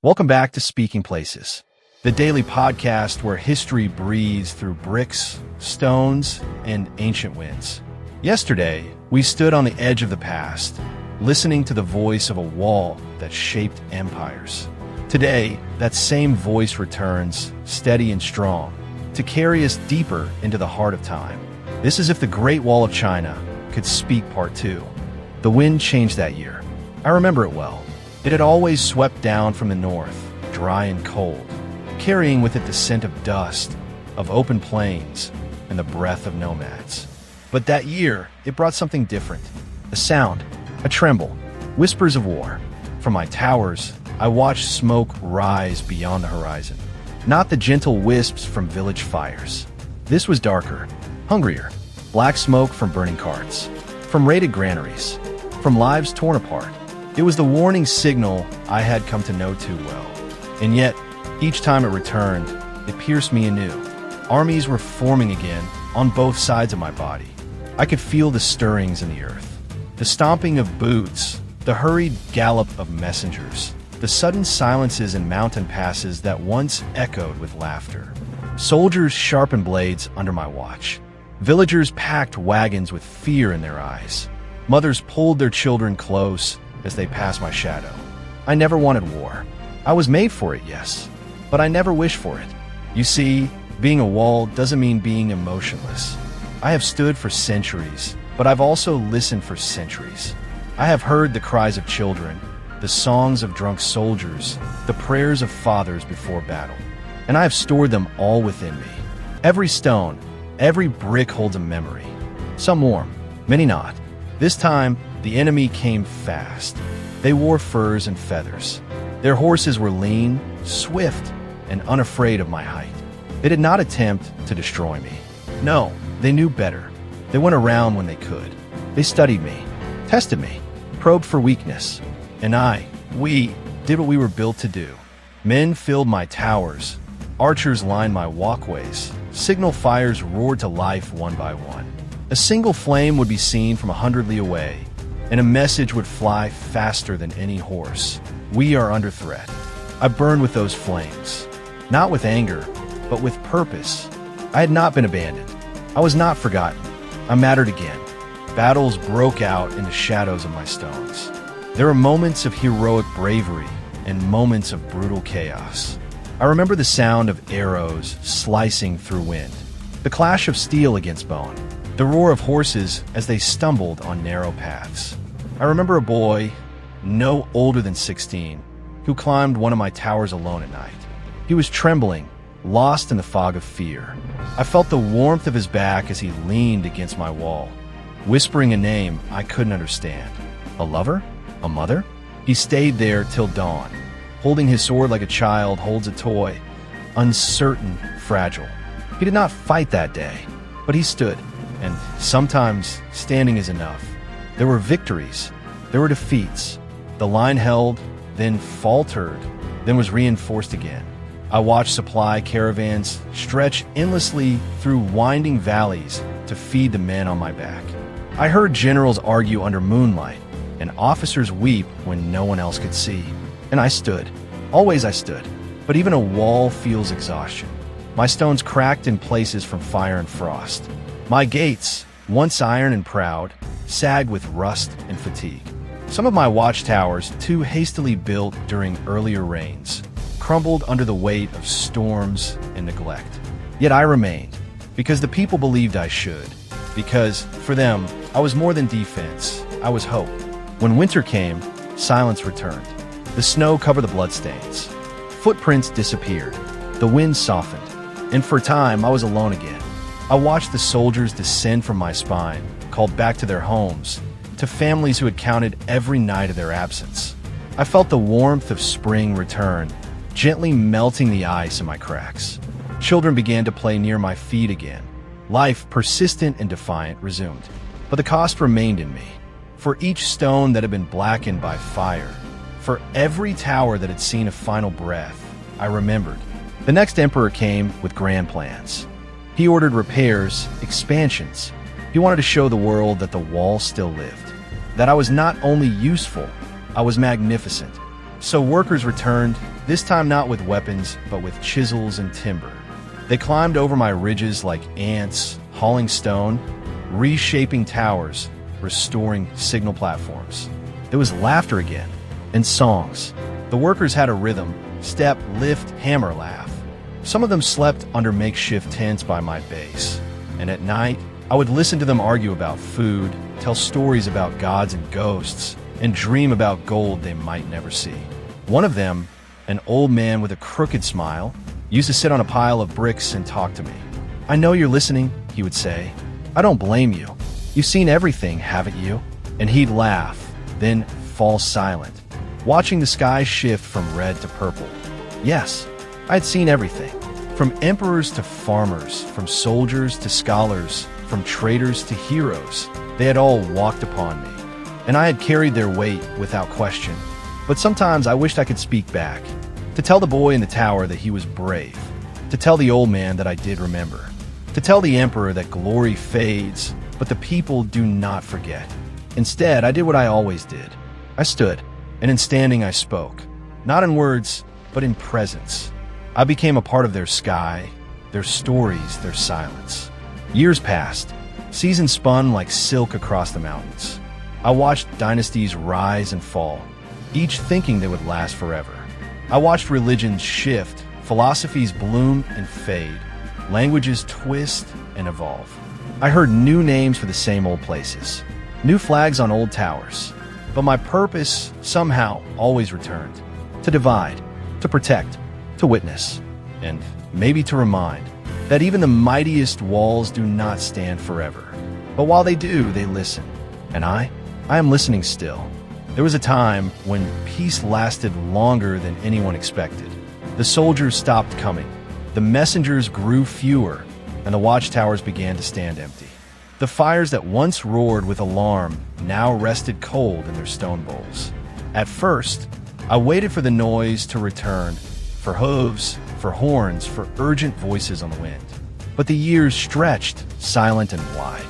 Welcome back to Speaking Places, the daily podcast where history breathes through bricks, stones, and ancient winds. Yesterday, we stood on the edge of the past, listening to the voice of a wall that shaped empires. Today, that same voice returns, steady and strong, to carry us deeper into the heart of time. This is if the Great Wall of China could speak part two. The wind changed that year. I remember it well. It had always swept down from the north, dry and cold, carrying with it the scent of dust, of open plains, and the breath of nomads. But that year, it brought something different. A sound, a tremble, whispers of war. From my towers, I watched smoke rise beyond the horizon. Not the gentle wisps from village fires. This was darker, hungrier. Black smoke from burning carts, from raided granaries, from lives torn apart. It was the warning signal I had come to know too well. And yet, each time it returned, it pierced me anew. Armies were forming again on both sides of my body. I could feel the stirrings in the earth, the stomping of boots, the hurried gallop of messengers, the sudden silences in mountain passes that once echoed with laughter. Soldiers sharpened blades under my watch. Villagers packed wagons with fear in their eyes. Mothers pulled their children close as they passed my shadow. I never wanted war. I was made for it, yes, but I never wished for it. You see, being a wall doesn't mean being emotionless. I have stood for centuries, but I've also listened for centuries. I have heard the cries of children, the songs of drunk soldiers, the prayers of fathers before battle, and I have stored them all within me. Every stone, every brick holds a memory. Some warm, many not. This time, the enemy came fast. They wore furs and feathers. Their horses were lean, swift, and unafraid of my height. They did not attempt to destroy me. No, they knew better. They went around when they could. They studied me, tested me, probed for weakness. And we did what we were built to do. Men filled my towers. Archers lined my walkways. Signal fires roared to life one by one. A single flame would be seen from 100 li away, and a message would fly faster than any horse. We are under threat. I burned with those flames, not with anger, but with purpose. I had not been abandoned. I was not forgotten. I mattered again. Battles broke out in the shadows of my stones. There were moments of heroic bravery and moments of brutal chaos. I remember the sound of arrows slicing through wind, the clash of steel against bone, the roar of horses as they stumbled on narrow paths. I remember a boy, no older than 16, who climbed one of my towers alone at night. He was trembling, lost in the fog of fear. I felt the warmth of his back as he leaned against my wall, whispering a name I couldn't understand. A lover? A mother? He stayed there till dawn, holding his sword like a child holds a toy, uncertain, fragile. He did not fight that day, but he stood, and sometimes standing is enough. There were victories, there were defeats. The line held, then faltered, then was reinforced again. I watched supply caravans stretch endlessly through winding valleys to feed the men on my back. I heard generals argue under moonlight, and officers weep when no one else could see. And I stood. Always I stood. But even a wall feels exhaustion. My stones cracked in places from fire and frost. My gates, once iron and proud, sagged with rust and fatigue. Some of my watchtowers, too hastily built during earlier rains, crumbled under the weight of storms and neglect. Yet I remained, because the people believed I should. Because, for them, I was more than defense. I was hope. When winter came, silence returned. The snow covered the bloodstains. Footprints disappeared. The wind softened. And for a time, I was alone again. I watched the soldiers descend from my spine, called back to their homes, to families who had counted every night of their absence. I felt the warmth of spring return, gently melting the ice in my cracks. Children began to play near my feet again. Life, persistent and defiant, resumed. But the cost remained in me. For each stone that had been blackened by fire, for every tower that had seen a final breath, I remembered. The next emperor came with grand plans. He ordered repairs, expansions. He wanted to show the world that the wall still lived, that I was not only useful, I was magnificent. So workers returned, this time not with weapons, but with chisels and timber. They climbed over my ridges like ants, hauling stone, reshaping towers, restoring signal platforms. There was laughter again, and songs. The workers had a rhythm: step, lift, hammer, laugh. Some of them slept under makeshift tents by my base, and at night, I would listen to them argue about food, tell stories about gods and ghosts, and dream about gold they might never see. One of them, an old man with a crooked smile, used to sit on a pile of bricks and talk to me. "I know you're listening," he would say. "I don't blame you. You've seen everything, haven't you?" And he'd laugh, then fall silent, watching the sky shift from red to purple. Yes, I'd seen everything. From emperors to farmers, from soldiers to scholars, from traitors to heroes. They had all walked upon me, and I had carried their weight without question. But sometimes I wished I could speak back, to tell the boy in the tower that he was brave, to tell the old man that I did remember, to tell the emperor that glory fades, but the people do not forget. Instead, I did what I always did. I stood, and in standing I spoke, not in words, but in presence. I became a part of their sky, their stories, their silence. Years passed. Seasons spun like silk across the mountains. I watched dynasties rise and fall, each thinking they would last forever. I watched religions shift, philosophies bloom and fade, languages twist and evolve. I heard new names for the same old places, new flags on old towers. But my purpose somehow always returned: to divide, to protect, to witness, and maybe to remind that even the mightiest walls do not stand forever. But while they do, they listen. And I am listening still. There was a time when peace lasted longer than anyone expected. The soldiers stopped coming, the messengers grew fewer, and the watchtowers began to stand empty. The fires that once roared with alarm now rested cold in their stone bowls. At first, I waited for the noise to return, for hooves, for horns, for urgent voices on the wind. But the years stretched, silent and wide.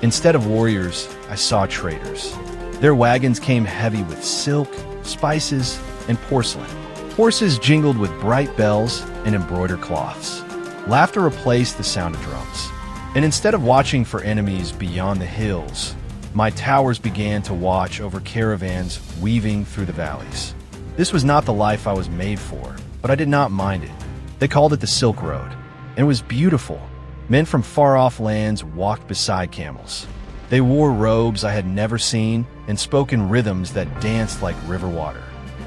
Instead of warriors, I saw traders. Their wagons came heavy with silk, spices, and porcelain. Horses jingled with bright bells and embroidered cloths. Laughter replaced the sound of drums. And instead of watching for enemies beyond the hills, my towers began to watch over caravans weaving through the valleys. This was not the life I was made for, but I did not mind it. They called it the Silk Road, and it was beautiful. Men from far-off lands walked beside camels. They wore robes I had never seen and spoke in rhythms that danced like river water.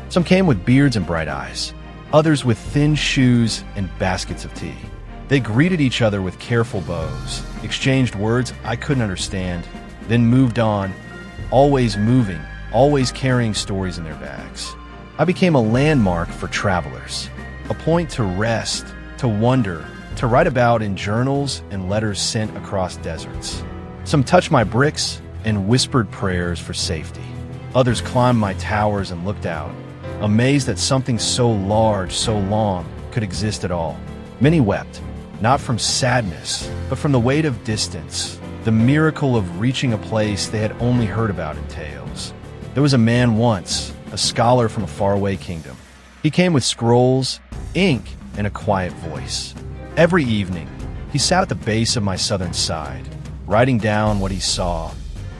Some came with beards and bright eyes, others with thin shoes and baskets of tea. They greeted each other with careful bows, exchanged words I couldn't understand, then moved on, always moving, always carrying stories in their bags. I became a landmark for travelers, a point to rest, to wonder, to write about in journals and letters sent across deserts. Some touched my bricks and whispered prayers for safety. Others climbed my towers and looked out, amazed that something so large, so long, could exist at all. Many wept, not from sadness, but from the weight of distance, the miracle of reaching a place they had only heard about in tales. There was a man once, a scholar from a faraway kingdom. He came with scrolls, ink, and a quiet voice. Every evening, he sat at the base of my southern side, writing down what he saw,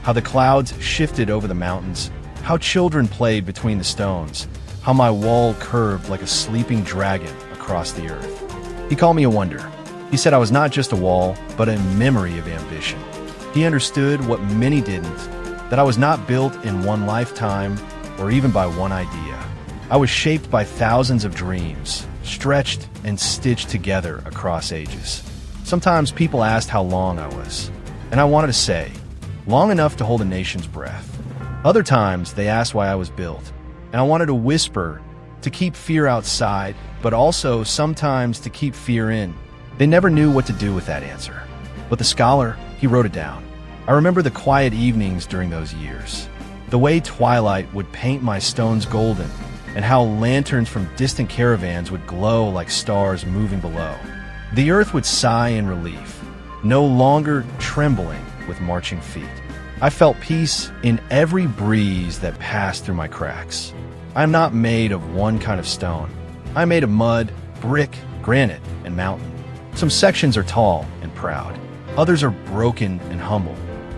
how the clouds shifted over the mountains, how children played between the stones, how my wall curved like a sleeping dragon across the earth. He called me a wonder. He said I was not just a wall, but a memory of ambition. He understood what many didn't, that I was not built in one lifetime or even by one idea. I was shaped by thousands of dreams, stretched and stitched together across ages. Sometimes people asked how long I was, and I wanted to say, long enough to hold a nation's breath. Other times they asked why I was built, and I wanted to whisper, to keep fear outside, but also sometimes to keep fear in. They never knew what to do with that answer. But the scholar, he wrote it down. I remember the quiet evenings during those years, the way twilight would paint my stones golden, and how lanterns from distant caravans would glow like stars moving below. The earth would sigh in relief, no longer trembling with marching feet. I felt peace in every breeze that passed through my cracks. I am not made of one kind of stone. I am made of mud, brick, granite, and mountain. Some sections are tall and proud. Others are broken and humble.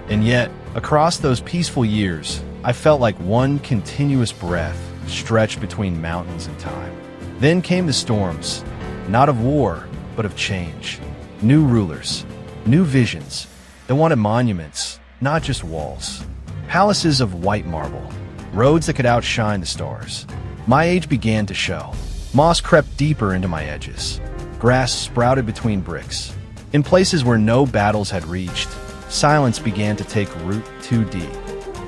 And yet, across those peaceful years, I felt like one continuous breath stretched between mountains and time. Then came the storms, not of war, but of change. New rulers, new visions. They wanted monuments, not just walls. Palaces of white marble, roads that could outshine the stars. My age began to show. Moss crept deeper into my edges. Grass sprouted between bricks. In places where no battles had reached, silence began to take root too deep.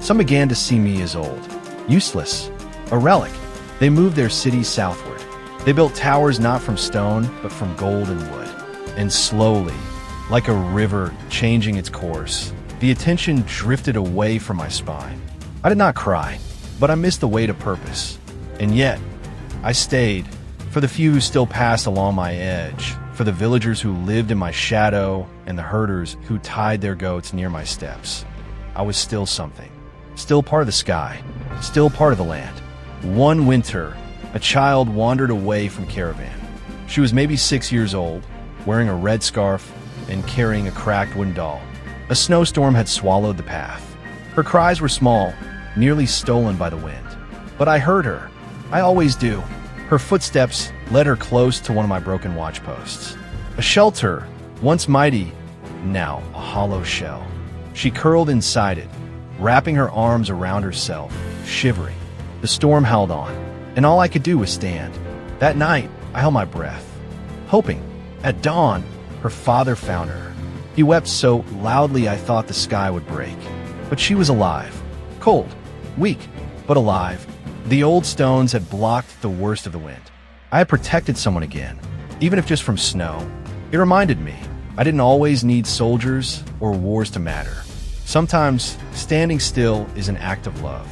Some began to see me as old, useless, a relic. They moved their cities southward. They built towers not from stone, but from gold and wood. And slowly, like a river changing its course, the attention drifted away from my spine. I did not cry, but I missed the weight of purpose. And yet, I stayed, for the few who still passed along my edge, for the villagers who lived in my shadow, and the herders who tied their goats near my steps. I was still something, still part of the sky, still part of the land. One winter, a child wandered away from caravan. She was maybe 6 years old, wearing a red scarf and carrying a cracked wooden doll. A snowstorm had swallowed the path. Her cries were small, nearly stolen by the wind. But I heard her. I always do. Her footsteps led her close to one of my broken watch posts. A shelter, once mighty, now a hollow shell. She curled inside it, wrapping her arms around herself, shivering. The storm held on, and all I could do was stand. That night, I held my breath, hoping. At dawn, her father found her. He wept so loudly I thought the sky would break. But she was alive. Cold, weak, but alive. The old stones had blocked the worst of the wind. I had protected someone again, even if just from snow. It reminded me, I didn't always need soldiers or wars to matter. Sometimes, standing still is an act of love.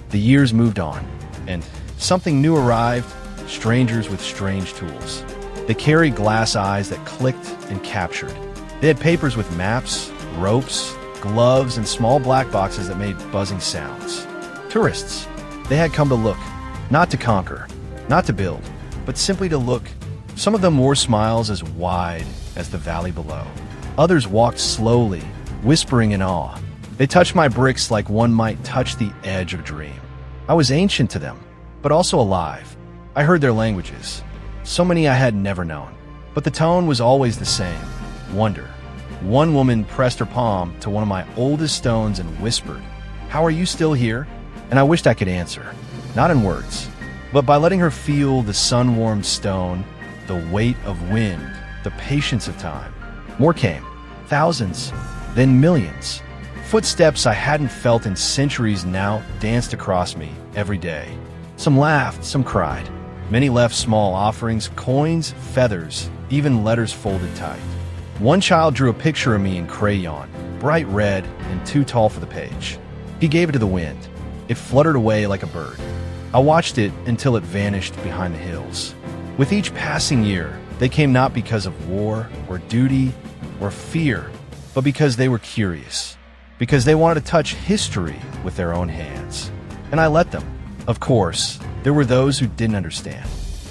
The years moved on, and something new arrived, strangers with strange tools. They carried glass eyes that clicked and captured. They had papers with maps, ropes, gloves, and small black boxes that made buzzing sounds. Tourists. They had come to look, not to conquer, not to build, but simply to look. Some of them wore smiles as wide as the valley below. Others walked slowly, whispering in awe. They touched my bricks like one might touch the edge of a dream. I was ancient to them, but also alive. I heard their languages. So many I had never known. But the tone was always the same. Wonder. One woman pressed her palm to one of my oldest stones and whispered, "How are you still here?" And I wished I could answer. Not in words, but by letting her feel the sun-warmed stone, the weight of wind, the patience of time. More came. Thousands, then millions. Footsteps I hadn't felt in centuries now danced across me every day. Some laughed, some cried. Many left small offerings, coins, feathers, even letters folded tight. One child drew a picture of me in crayon, bright red and too tall for the page. He gave it to the wind. It fluttered away like a bird. I watched it until it vanished behind the hills. With each passing year, they came not because of war or duty or fear, but because they were curious, because they wanted to touch history with their own hands. And I let them. Of course, there were those who didn't understand,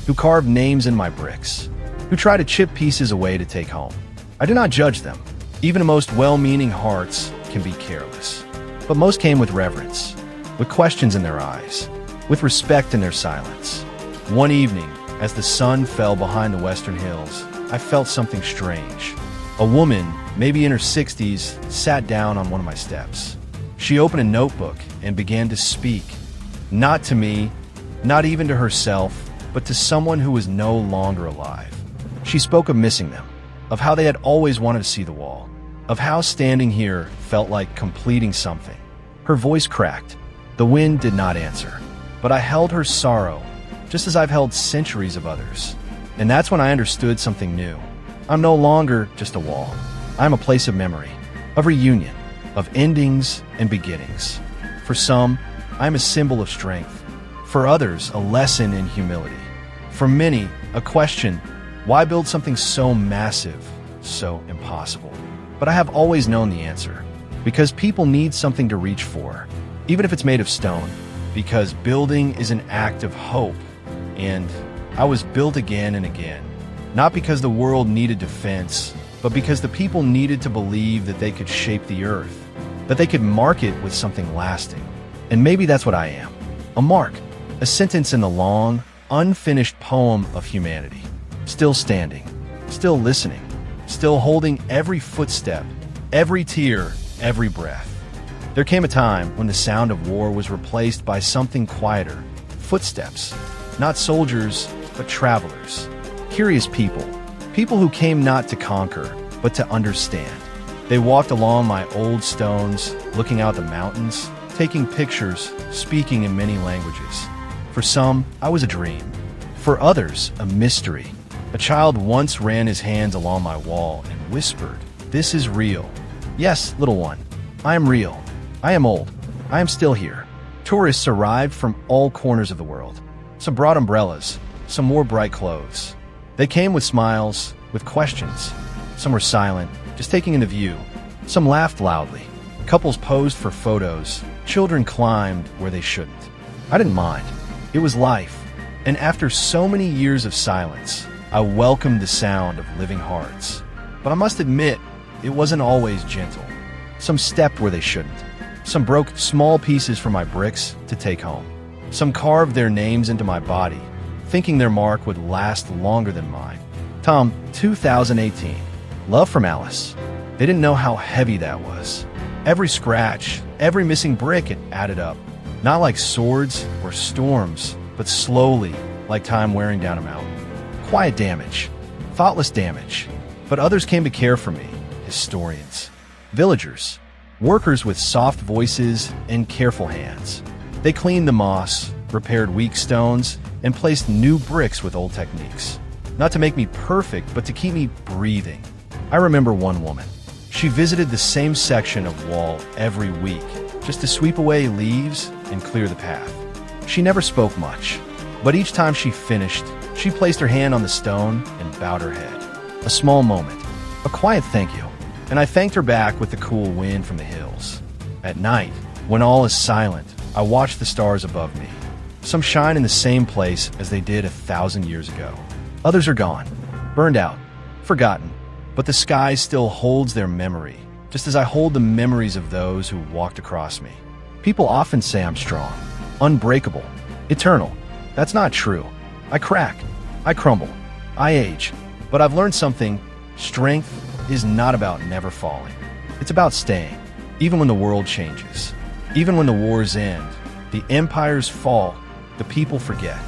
who carved names in my bricks, who tried to chip pieces away to take home. I do not judge them. Even the most well-meaning hearts can be careless. But most came with reverence, with questions in their eyes, with respect in their silence. One evening, as the sun fell behind the western hills, I felt something strange. A woman, maybe in her 60s, sat down on one of my steps. She opened a notebook and began to speak, not to me, not even to herself, but to someone who was no longer alive. She spoke of missing them, of how they had always wanted to see the wall, of how standing here felt like completing something. Her voice cracked. The wind did not answer, but I held her sorrow, just as I've held centuries of others. And that's when I understood something new. I'm no longer just a wall. I'm a place of memory, of reunion, of endings and beginnings. For some, I'm a symbol of strength. For others, a lesson in humility. For many, a question, why build something so massive, so impossible? But I have always known the answer. Because people need something to reach for, even if it's made of stone. because building is an act of hope, and I was built again and again. Not because the world needed defense, but because the people needed to believe that they could shape the earth, that they could mark it with something lasting. And maybe that's what I am. A mark, a sentence in the long, unfinished poem of humanity. Still standing, still listening, still holding every footstep, every tear, every breath. There came a time when the sound of war was replaced by something quieter. Footsteps. Not soldiers, but travelers. Curious people. People who came not to conquer, but to understand. They walked along my old stones, looking out the mountains, taking pictures, speaking in many languages. For some, I was a dream. For others, a mystery. A child once ran his hands along my wall and whispered, "This is real." Yes, little one, I am real. I am old. I am still here. Tourists arrived from all corners of the world. Some brought umbrellas, some wore bright clothes. They came with smiles, with questions. Some were silent, just taking in the view. Some laughed loudly. Couples posed for photos. Children climbed where they shouldn't. I didn't mind. It was life. And after so many years of silence, I welcomed the sound of living hearts. But I must admit, it wasn't always gentle. Some stepped where they shouldn't. Some broke small pieces from my bricks to take home. Some carved their names into my body, thinking their mark would last longer than mine. Tom, 2018. Love from Alice. They didn't know how heavy that was. Every scratch, every missing brick, it added up. Not like swords or storms, but slowly, like time wearing down a mountain. Quiet damage, thoughtless damage. But others came to care for me, historians, villagers, workers with soft voices and careful hands. They cleaned the moss, repaired weak stones, and placed new bricks with old techniques. Not to make me perfect, but to keep me breathing. I remember one woman. She visited the same section of wall every week, just to sweep away leaves and clear the path. She never spoke much, but each time she finished, she placed her hand on the stone and bowed her head. A small moment, a quiet thank you, and I thanked her back with the cool wind from the hills. At night, when all is silent, I watch the stars above me. Some shine in the same place as they did 1,000 years ago. Others are gone, burned out, forgotten, but the sky still holds their memory, just as I hold the memories of those who walked across me. People often say I'm strong, unbreakable, eternal. That's not true. I crack, I crumble, I age, but I've learned something. Strength is not about never falling. It's about staying, even when the world changes. Even when the wars end, the empires fall, the people forget.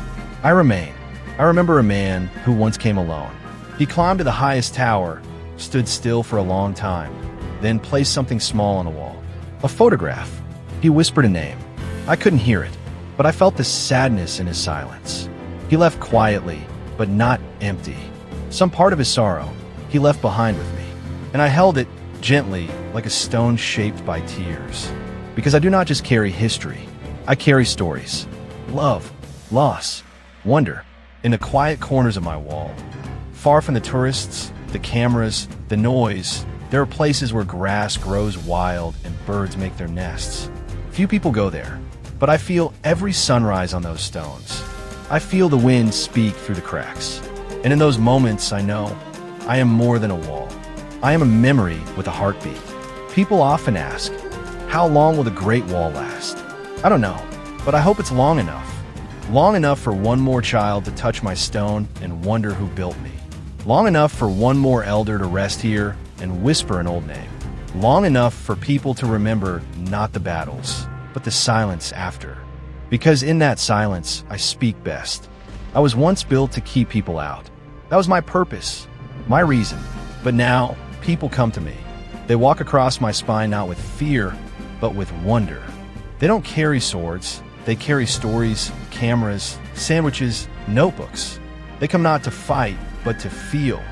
I remain. I remember a man who once came alone. He climbed to the highest tower, stood still for a long time, then placed something small on the wall. A photograph. He whispered a name. I couldn't hear it, but I felt the sadness in his silence. He left quietly, but not empty. Some part of his sorrow he left behind with me, and I held it gently like a stone shaped by tears. Because I do not just carry history, I carry stories. Love, loss, wonder, in the quiet corners of my wall. Far from the tourists, the cameras, the noise, there are places where grass grows wild and birds make their nests. Few people go there, but I feel every sunrise on those stones. I feel the wind speak through the cracks. And in those moments, I know I am more than a wall. I am a memory with a heartbeat. People often ask, how long will the Great Wall last? I don't know, but I hope it's long enough. Long enough for one more child to touch my stone and wonder who built me. Long enough for one more elder to rest here and whisper an old name. Long enough for people to remember not the battles, but the silence after. Because in that silence, I speak best. I was once built to keep people out. That was my purpose, my reason. But now, people come to me. They walk across my spine not with fear, but with wonder. They don't carry swords. They carry stories, cameras, sandwiches, notebooks. They come not to fight, but to feel.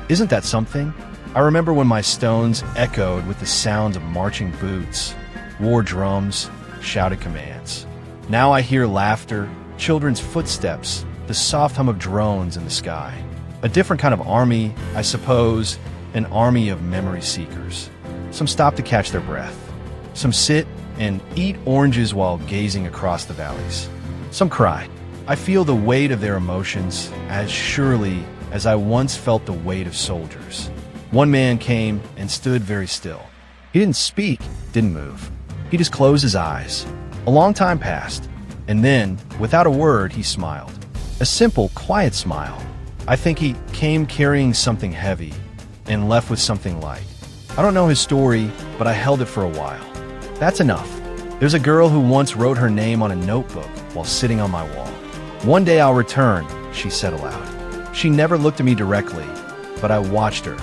Isn't that something? I remember when my stones echoed with the sounds of marching boots, war drums, shouted commands. Now I hear laughter, children's footsteps, the soft hum of drones in the sky. A different kind of army, I suppose, an army of memory seekers. Some stop to catch their breath. Some sit, and eat oranges while gazing across the valleys. Some cry. I feel the weight of their emotions as surely as I once felt the weight of soldiers. One man came and stood very still. He didn't speak, didn't move. He just closed his eyes. A long time passed, and then, without a word, he smiled. A simple, quiet smile. I think he came carrying something heavy and left with something light. I don't know his story, but I held it for a while. That's enough. There's a girl who once wrote her name on a notebook while sitting on my wall. One day I'll return, she said aloud. She never looked at me directly, but I watched her.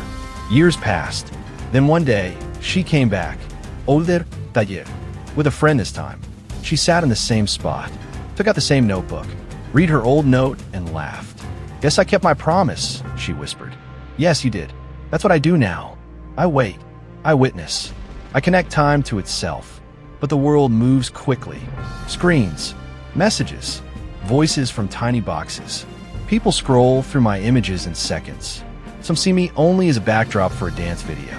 Years passed. Then one day, she came back, older taller, with a friend this time. She sat in the same spot, took out the same notebook, read her old note, and laughed. Guess I kept my promise, she whispered. Yes, you did. That's what I do now. I wait. I witness. I connect time to itself. But the world moves quickly. Screens, messages, voices from tiny boxes. People scroll through my images in seconds. Some see me only as a backdrop for a dance video.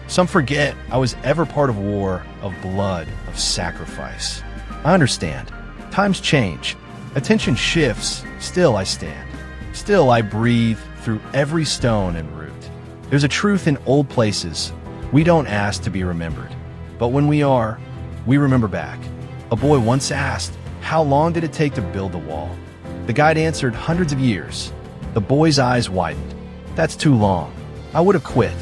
Some forget I was ever part of war, of blood, of sacrifice. I understand. Times change. Attention shifts. Still I stand. Still I breathe through every stone and root. There's a truth in old places. We don't ask to be remembered. But when we are, we remember back. A boy once asked, how long did it take to build the wall? The guide answered, hundreds of years. The boy's eyes widened. That's too long. I would have quit.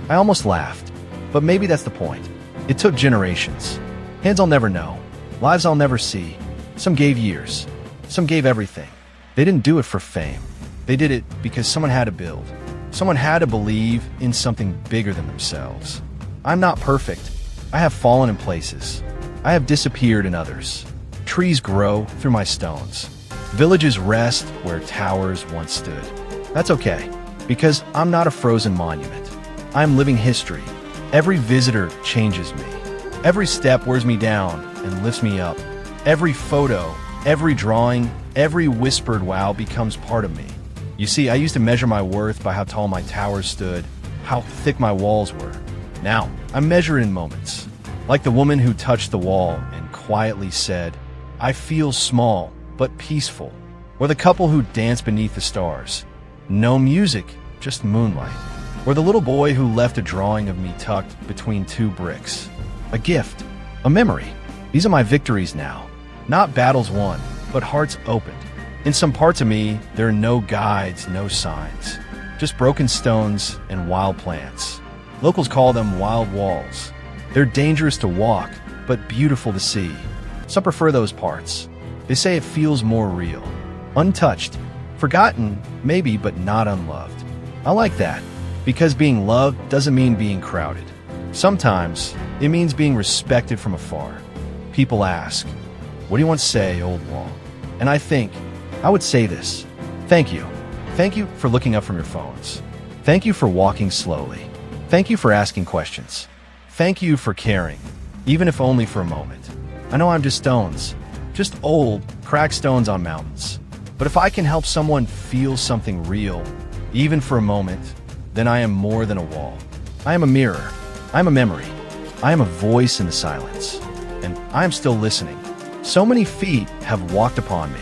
I almost laughed. But maybe that's the point. It took generations. Hands I'll never know. Lives I'll never see. Some gave years. Some gave everything. They didn't do it for fame. They did it because someone had to build. Someone had to believe in something bigger than themselves. I'm not perfect. I have fallen in places. I have disappeared in others. Trees grow through my stones. Villages rest where towers once stood. That's okay, because I'm not a frozen monument. I'm living history. Every visitor changes me. Every step wears me down and lifts me up. Every photo, every drawing, every whispered wow becomes part of me. You see, I used to measure my worth by how tall my towers stood, how thick my walls were. Now, I measure it in moments. Like the woman who touched the wall and quietly said, I feel small, but peaceful. Or the couple who danced beneath the stars. No music, just moonlight. Or the little boy who left a drawing of me tucked between two bricks. A gift, a memory. These are my victories now. Not battles won, but hearts opened. In some parts of me, there are no guides, no signs. Just broken stones and wild plants. Locals call them wild walls. They're dangerous to walk, but beautiful to see. Some prefer those parts. They say it feels more real. Untouched. Forgotten, maybe, but not unloved. I like that, because being loved doesn't mean being crowded. Sometimes, it means being respected from afar. People ask, what do you want to say, old wall? And I think, I would say this. Thank you. Thank you for looking up from your phones. Thank you for walking slowly. Thank you for asking questions. Thank you for caring, even if only for a moment. I know I'm just stones, just old, cracked stones on mountains. But if I can help someone feel something real, even for a moment, then I am more than a wall. I am a mirror. I am a memory. I am a voice in the silence. And I am still listening. So many feet have walked upon me.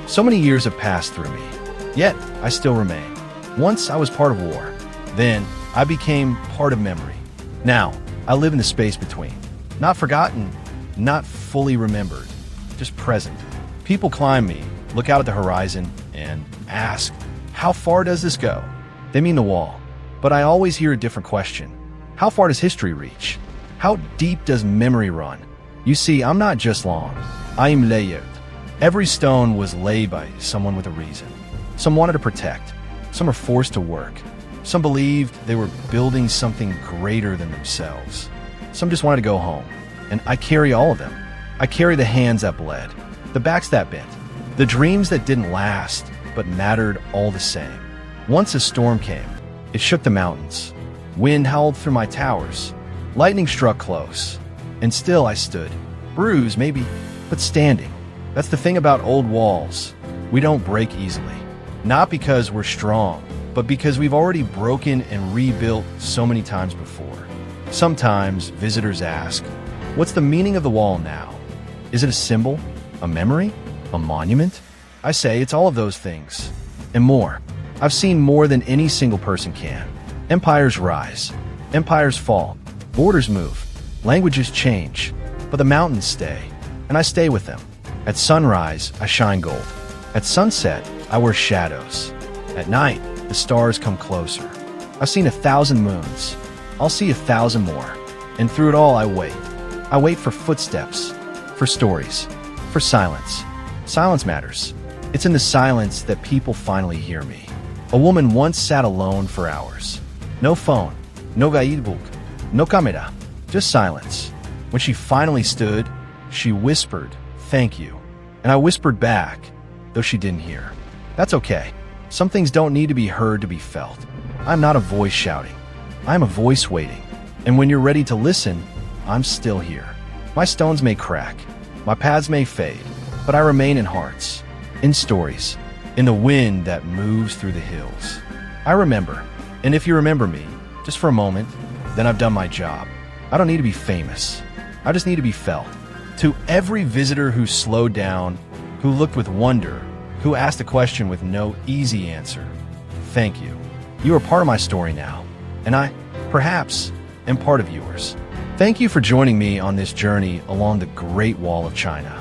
So many years have passed through me. Yet, I still remain. Once I was part of war. Then, I became part of memory. Now, I live in the space between. Not forgotten, not fully remembered, just present. People climb me, look out at the horizon, and ask, how far does this go? They mean the wall. But I always hear a different question. How far does history reach? How deep does memory run? You see, I'm not just long. I am layered. Every stone was laid by someone with a reason. Some wanted to protect. Some are forced to work. Some believed they were building something greater than themselves. Some just wanted to go home. And I carry all of them. I carry the hands that bled, the backs that bent, the dreams that didn't last, but mattered all the same. Once a storm came. It shook the mountains. Wind howled through my towers. Lightning struck close. And still I stood. Bruised, maybe, but standing. That's the thing about old walls. We don't break easily. Not because we're strong, but because we've already broken and rebuilt so many times before. Sometimes visitors ask, What's the meaning of the wall now? Is it a symbol? A memory? A monument? I say it's all of those things. And more. I've seen more than any single person can. Empires rise. Empires fall. Borders move. Languages change. But the mountains stay. And I stay with them. At sunrise, I shine gold. At sunset, I wear shadows. At night, the stars come closer. I've seen 1,000 moons. I'll see 1,000 more. And through it all, I wait. I wait for footsteps, for stories, for silence. Silence matters. It's in the silence that people finally hear me. A woman once sat alone for hours. No phone, no guidebook, no camera, just silence. When she finally stood, she whispered, "Thank you." And I whispered back, though she didn't hear. That's okay. Some things don't need to be heard to be felt. I'm not a voice shouting. I'm a voice waiting. And when you're ready to listen, I'm still here. My stones may crack, my paths may fade, but I remain in hearts, in stories, in the wind that moves through the hills. I remember, and if you remember me, just for a moment, then I've done my job. I don't need to be famous. I just need to be felt. To every visitor who slowed down, who looked with wonder, who asked a question with no easy answer, thank you. You are part of my story now, and I, perhaps, am part of yours. Thank you for joining me on this journey along the Great Wall of China.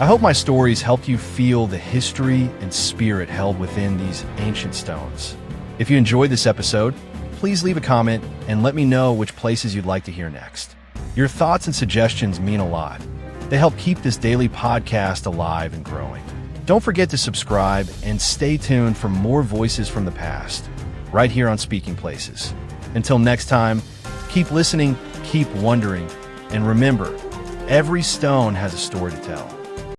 I hope my stories helped you feel the history and spirit held within these ancient stones. If you enjoyed this episode, please leave a comment and let me know which places you'd like to hear next. Your thoughts and suggestions mean a lot. They help keep this daily podcast alive and growing. Don't forget to subscribe and stay tuned for more voices from the past, right here on Speaking Places. Until next time, keep listening, keep wondering, and remember, every stone has a story to tell.